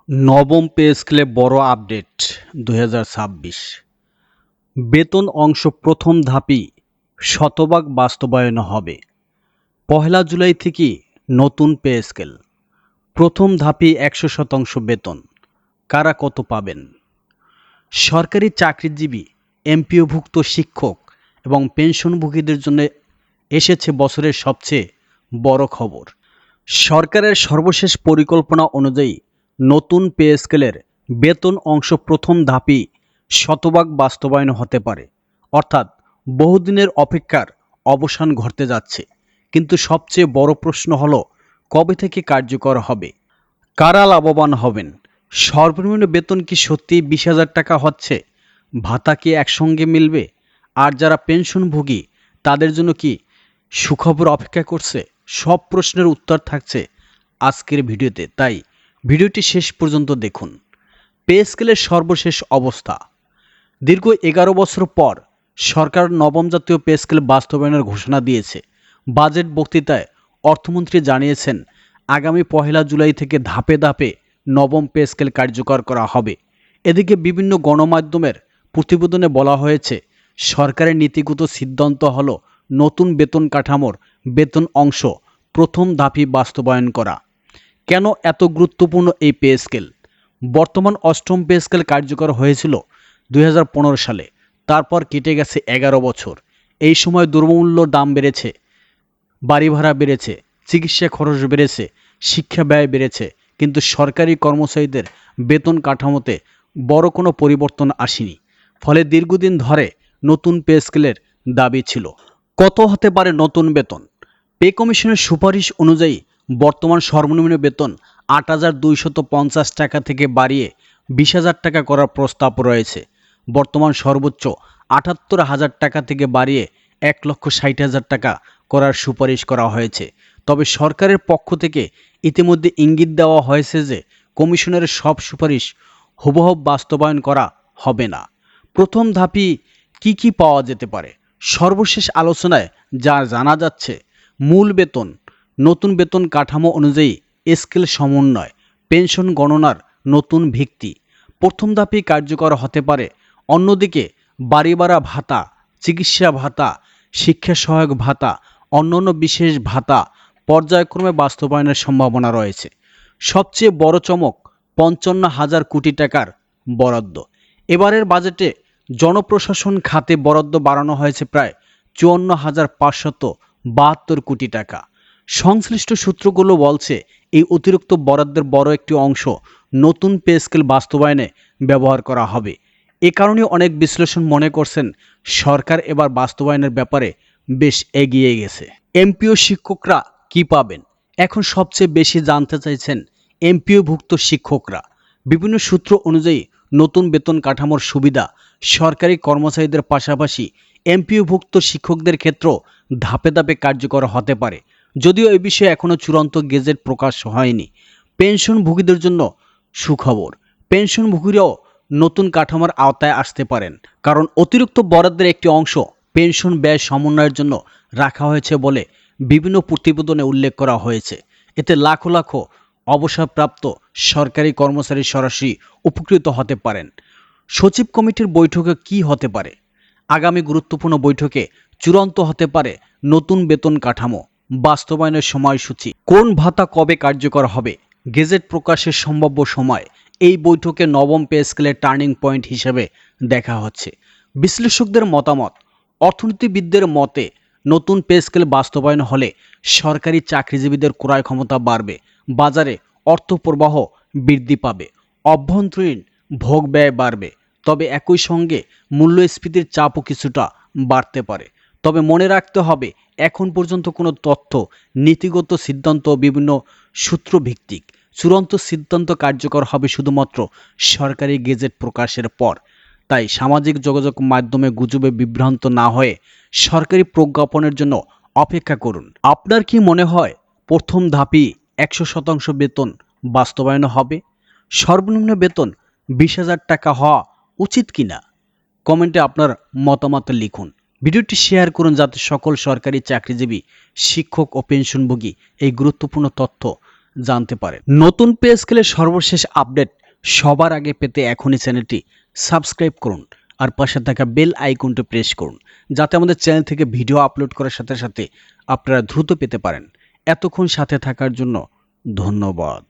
নবম পে স্কেলে বড় আপডেট ২০২৬ বেতন অংশ প্রথম ধাপই শতভাগ বাস্তবায়ন হবে। পহেলা জুলাই থেকে নতুন পে স্কেল। প্রথম ধাপই ১০০% বেতন। কারা কত পাবেন? সরকারি চাকরিজীবী, এমপিওভুক্ত শিক্ষক এবং পেনশনভোগীদের জন্য এসেছে বছরের সবচেয়ে বড় খবর। সরকারের সর্বশেষ পরিকল্পনা অনুযায়ী নতুন পে স্কেলের বেতন অংশ প্রথম ধাপই শতভাগ বাস্তবায়ন হতে পারে। অর্থাৎ বহুদিনের অপেক্ষার অবসান ঘটতে যাচ্ছে। কিন্তু সবচেয়ে বড় প্রশ্ন হলো, কবে থেকে কার্যকর হবে? কারা লাভবান হবেন? সর্বনিম্ন বেতন কি সত্যিই ২০,০০০ টাকা হচ্ছে? ভাতা কি একসঙ্গে মিলবে? আর যারা পেনশনভোগী তাদের জন্য কি সুখবর অপেক্ষা করছে? সব প্রশ্নের উত্তর থাকছে আজকের ভিডিওতে, তাই ভিডিওটি শেষ পর্যন্ত দেখুন। পে স্কেলের সর্বশেষ অবস্থা। দীর্ঘ ১১ বছর পর সরকার নবম জাতীয় পে স্কেল বাস্তবায়নের ঘোষণা দিয়েছে। বাজেট বক্তৃতায় অর্থমন্ত্রী জানিয়েছেন, আগামী পহেলা জুলাই থেকে ধাপে ধাপে নবম পে স্কেল কার্যকর করা হবে। এদিকে বিভিন্ন গণমাধ্যমের প্রতিবেদনে বলা হয়েছে, সরকারের নীতিগত সিদ্ধান্ত হলো নতুন বেতন কাঠামোর বেতন অংশ প্রথম ধাপই বাস্তবায়ন করা। কেন এত গুরুত্বপূর্ণ এই পে স্কেল? বর্তমান অষ্টম পে স্কেল কার্যকর হয়েছিল ২০১৫ সালে। তারপর কেটে গেছে ১১ বছর। এই সময় দ্রব্যমূল্য দাম বেড়েছে, বাড়ি ভাড়া বেড়েছে, চিকিৎসা খরচ বেড়েছে, শিক্ষা ব্যয় বেড়েছে, কিন্তু সরকারি কর্মচারীদের বেতন কাঠামোতে বড় কোনো পরিবর্তন আসেনি। ফলে দীর্ঘদিন ধরে নতুন পে স্কেলের দাবি ছিল। কত হতে পারে নতুন বেতন? পে কমিশনের সুপারিশ অনুযায়ী বর্তমান সর্বনিম্ন বেতন ৮,২৫০ টাকা থেকে বাড়িয়ে ২০,০০০ টাকা করার প্রস্তাব রয়েছে। বর্তমান সর্বোচ্চ ৭৮,০০০ টাকা থেকে বাড়িয়ে ১,৬০,০০০ টাকা করার সুপারিশ করা হয়েছে। তবে সরকারের পক্ষ থেকে ইতিমধ্যে ইঙ্গিত দেওয়া হয়েছে যে কমিশনের সব সুপারিশ হুবহু বাস্তবায়ন করা হবে না। প্রথম ধাপই কি পাওয়া যেতে পারে? সর্বশেষ আলোচনায় যা জানা যাচ্ছে, মূল বেতন, নতুন বেতন কাঠামো অনুযায়ী স্কেল সমন্বয়, পেনশন গণনার নতুন ভিত্তি প্রথম ধাপেই কার্যকর হতে পারে। অন্যদিকে বাড়ি ভাড়া ভাতা, চিকিৎসা ভাতা, শিক্ষা সহায়ক ভাতা, অন্যান্য বিশেষ ভাতা পর্যায়ক্রমে বাস্তবায়নের সম্ভাবনা রয়েছে। সবচেয়ে বড় চমক, ৫৫,০০০ কোটি টাকার বরাদ্দ। এবারের বাজেটে জনপ্রশাসন খাতে বরাদ্দ বাড়ানো হয়েছে প্রায় ৫৪,৫৭২ কোটি টাকা। সংশ্লিষ্ট সূত্রগুলো বলছে, এই অতিরিক্ত বরাদ্দের বড় একটি অংশ নতুন পে স্কেল বাস্তবায়নে ব্যবহার করা হবে। এ কারণে অনেক বিশ্লেষণ মনে করছেন, সরকার এবার বাস্তবায়নের ব্যাপারে বেশ এগিয়ে গেছে। এমপিও শিক্ষকরা কি পাবেন? এখন সবচেয়ে বেশি জানতে চাইছেন এমপিওভুক্ত শিক্ষকরা। বিভিন্ন সূত্র অনুযায়ী নতুন বেতন কাঠামোর সুবিধা সরকারি কর্মচারীদের পাশাপাশি এমপিওভুক্ত শিক্ষকদের ক্ষেত্রেও ধাপে ধাপে কার্যকর হতে পারে। যদিও এ বিষয়ে এখনও চূড়ান্ত গেজেট প্রকাশ হয়নি। পেনশনভোগীদের জন্য সুখবর, পেনশনভোগীরাও নতুন কাঠামোর আওতায় আসতে পারেন। কারণ অতিরিক্ত বরাদ্দের একটি অংশ পেনশন ব্যয় সমন্বয়ের জন্য রাখা হয়েছে বলে বিভিন্ন প্রতিবেদনে উল্লেখ করা হয়েছে। এতে লাখো লাখো অবসরপ্রাপ্ত সরকারি কর্মচারী সরাসরি উপকৃত হতে পারেন। সচিব কমিটির বৈঠকে কি হতে পারে? আগামী গুরুত্বপূর্ণ বৈঠকে চূড়ান্ত হতে পারে নতুন বেতন কাঠামো, বাস্তবায়নের সময়সূচি, কোন ভাতা কবে কার্যকর হবে, গেজেট প্রকাশের সম্ভাব্য সময়। এই বৈঠকে নবম পে স্কেলের টার্নিং পয়েন্ট হিসেবে দেখা হচ্ছে। বিশ্লেষকদের মতামত, অর্থনীতিবিদদের মতে নতুন পে স্কেল বাস্তবায়ন হলে সরকারি চাকরিজীবীদের ক্রয় ক্ষমতা বাড়বে, বাজারে অর্থ প্রবাহ বৃদ্ধি পাবে, অভ্যন্তরীণ ভোগ ব্যয় বাড়বে। তবে একই সঙ্গে মূল্যস্ফীতির চাপও কিছুটা বাড়তে পারে। তবে মনে রাখতে হবে, এখন পর্যন্ত কোনো তথ্য, নীতিগত সিদ্ধান্ত বিভিন্ন সূত্রভিত্তিক। চূড়ান্ত সিদ্ধান্ত কার্যকর হবে শুধুমাত্র সরকারি গেজেট প্রকাশের পর। তাই সামাজিক যোগাযোগ মাধ্যমে গুজবে বিভ্রান্ত না হয়ে সরকারি প্রজ্ঞাপনের জন্য অপেক্ষা করুন। আপনার কি মনে হয় প্রথম ধাপই ১০০% বেতন বাস্তবায়ন হবে? সর্বনিম্ন বেতন ২০,০০০ টাকা হওয়া উচিত কিনা? কমেন্টে আপনার মতামত লিখুন। ভিডিওটি শেয়ার করুন যাতে সকল সরকারি চাকরিজীবী, শিক্ষক ও পেনশনভোগী এই গুরুত্বপূর্ণ তথ্য জানতে পারেন। নতুন পে স্কেলের সর্বশেষ আপডেট সবার আগে পেতে এখনই চ্যানেলটি সাবস্ক্রাইব করুন আর পাশে থাকা বেল আইকনটি প্রেস করুন, যাতে আমাদের চ্যানেল থেকে ভিডিও আপলোড করার সাথে সাথে আপনারা দ্রুত পেতে পারেন। এতক্ষণ সাথে থাকার জন্য ধন্যবাদ।